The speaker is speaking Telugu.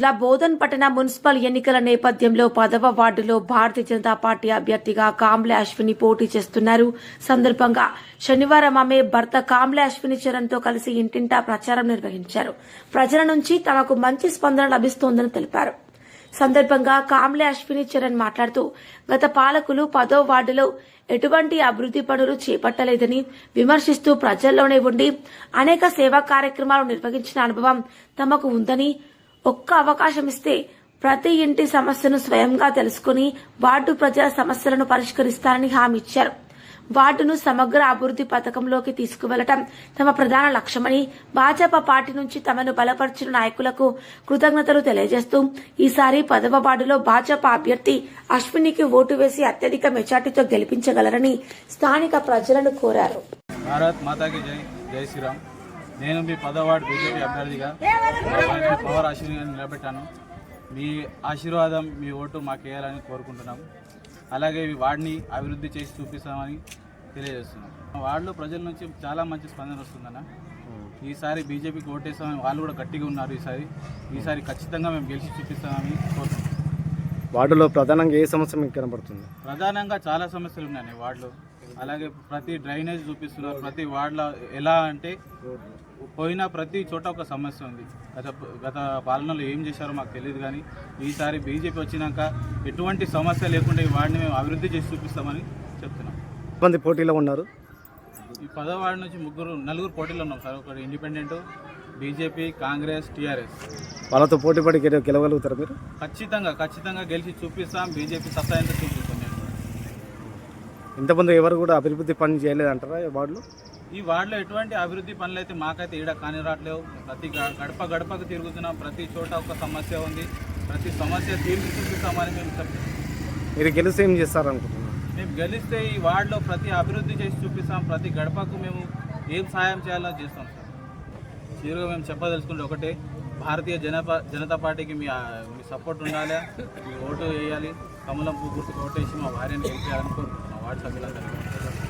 ఇలా బోధన్ పట్టణ మున్సిపల్ ఎన్నికల నేపథ్యంలో 10వ వార్డులో భారతీయ జనతా పార్టీ అభ్యర్థిగా కాంబ్లే అశ్విని పోటీ చేస్తున్నారు. సందర్భంగా శనివారం ఆమె భర్త కాంబ్లే అశ్విని చరణ్ తో కలిసి ఇంటింటా ప్రచారం నిర్వహించారు. ప్రజల నుంచి తమకు మంచి స్పందన లభిస్తోందని తెలిపారు. సందర్భంగా కాంబ్లే అశ్విని చరణ్ మాట్లాడుతూ గత పాలకులు 10వ వార్డులో ఎటువంటి అభివృద్ధి పనులు చేపట్టలేదని విమర్శిస్తూ ప్రజల్లోనే ఉండి అనేక సేవా కార్యక్రమాలు నిర్వహించిన అనుభవం తమకు ఉందని, ఒక్క అవకాశం ఇస్తే ప్రతి ఇంటి సమస్యను స్వయంగా తెలుసుకుని వార్డు ప్రజల సమస్యలను పరిష్కరిస్తారని హామీ ఇచ్చారు. వార్డును సమగ్ర అభివృద్ధి పథకంలోకి తీసుకువెళ్లడం తమ ప్రధాన లక్ష్యమని, భాజపా పార్టీ నుంచి తమను బలపరిచిన నాయకులకు కృతజ్ఞతలు తెలియజేస్తూ ఈసారి 10వ వార్డులో భాజపా అభ్యర్థి అశ్వినికి ఓటు వేసి అత్యధిక మెజార్టీతో గెలిపించగలరని స్థానిక ప్రజలను కోరారు. భారత్ మాతాకి జై, జై శ్రీరామ్. నేను మీ 10వ వార్డు బీజేపీ అభ్యర్థిగా పవర్ అశ్విని నిలబెట్టాను. మీ ఆశీర్వాదం, మీ ఓటు మాకు వేయాలని కోరుకుంటున్నాం. అలాగే ఈ వార్డుని అభివృద్ధి చేసి చూపిస్తామని తెలియజేస్తున్నాం. వార్డులో ప్రజల నుంచి చాలా మంచి స్పందన వస్తుందన్న. ఈసారి బీజేపీకి ఓటేస్తామని వాళ్ళు కూడా గట్టిగా ఉన్నారు. ఈసారి ఖచ్చితంగా మేము గెలిచి చూపిస్తామని కోరుకుంటున్నాం. వార్డులో ప్రధానంగా ఏ సమస్య మీకు కనబడుతుంది? ప్రధానంగా చాలా సమస్యలు ఉన్నాయి వార్డులో. అలాగే ప్రతి డ్రైనేజ్ చూపిస్తున్నారు. ప్రతి వార్డులో ఎలా అంటే పోయినా ప్రతి చోట ఒక సమస్య ఉంది. గత పాలనలో ఏం చేశారో మాకు తెలియదు, కానీ ఈసారి బీజేపీ వచ్చినాక ఎటువంటి సమస్య లేకుండా ఈ వార్డుని మేము అభివృద్ధి చేసి చూపిస్తామని చెప్తున్నాం. ఎంతమంది పోటీలో ఉన్నారు? ఈ 10వ వార్డు నుంచి నలుగురు పోటీలో ఉన్నాం సార్. ఒకటి ఇండిపెండెంట్, బీజేపీ, కాంగ్రెస్, టీఆర్ఎస్. వాళ్ళతో పోటీ పడి గెలవగలుగుతారు మీరు? ఖచ్చితంగా గెలిచి చూపిస్తాం. బీజేపీ సత్తాయంతో చూపిస్తాం. ఇంతమంది ఎవరు కూడా అభివృద్ధి పని చేయలేదంటారా వార్డులో? ఈ వార్డులో ఎటువంటి అభివృద్ధి పనులు అయితే మాకైతే ఈడ కాని రావట్లేవు. ప్రతి గడపకు తిరుగుతున్నాం. ప్రతి చోట ఒక సమస్య ఉంది. ప్రతి సమస్య తీర్చి చూపిస్తామని మేము చెప్తాం. మీరు గెలిస్తే ఏం చేస్తారనుకుంటున్నాం? మేము గెలిస్తే ఈ వార్డులో ప్రతి అభివృద్ధి చేసి చూపిస్తాం. ప్రతి గడపకు మేము ఏం సహాయం చేయాలో చేస్తాం సార్. చిరుగా మేము చెప్పదలుచుకుంటే ఒకటే, భారతీయ జనతా పార్టీకి మీ సపోర్ట్ ఉండాలి. మీ ఓటు వేయాలి. కమలం పువ్వు గుర్తుకు ఓటేసి మా భార్యను గెలిపేయాలని కోరుకుంటున్నాం. వార్డు సభ్యులందరికీ.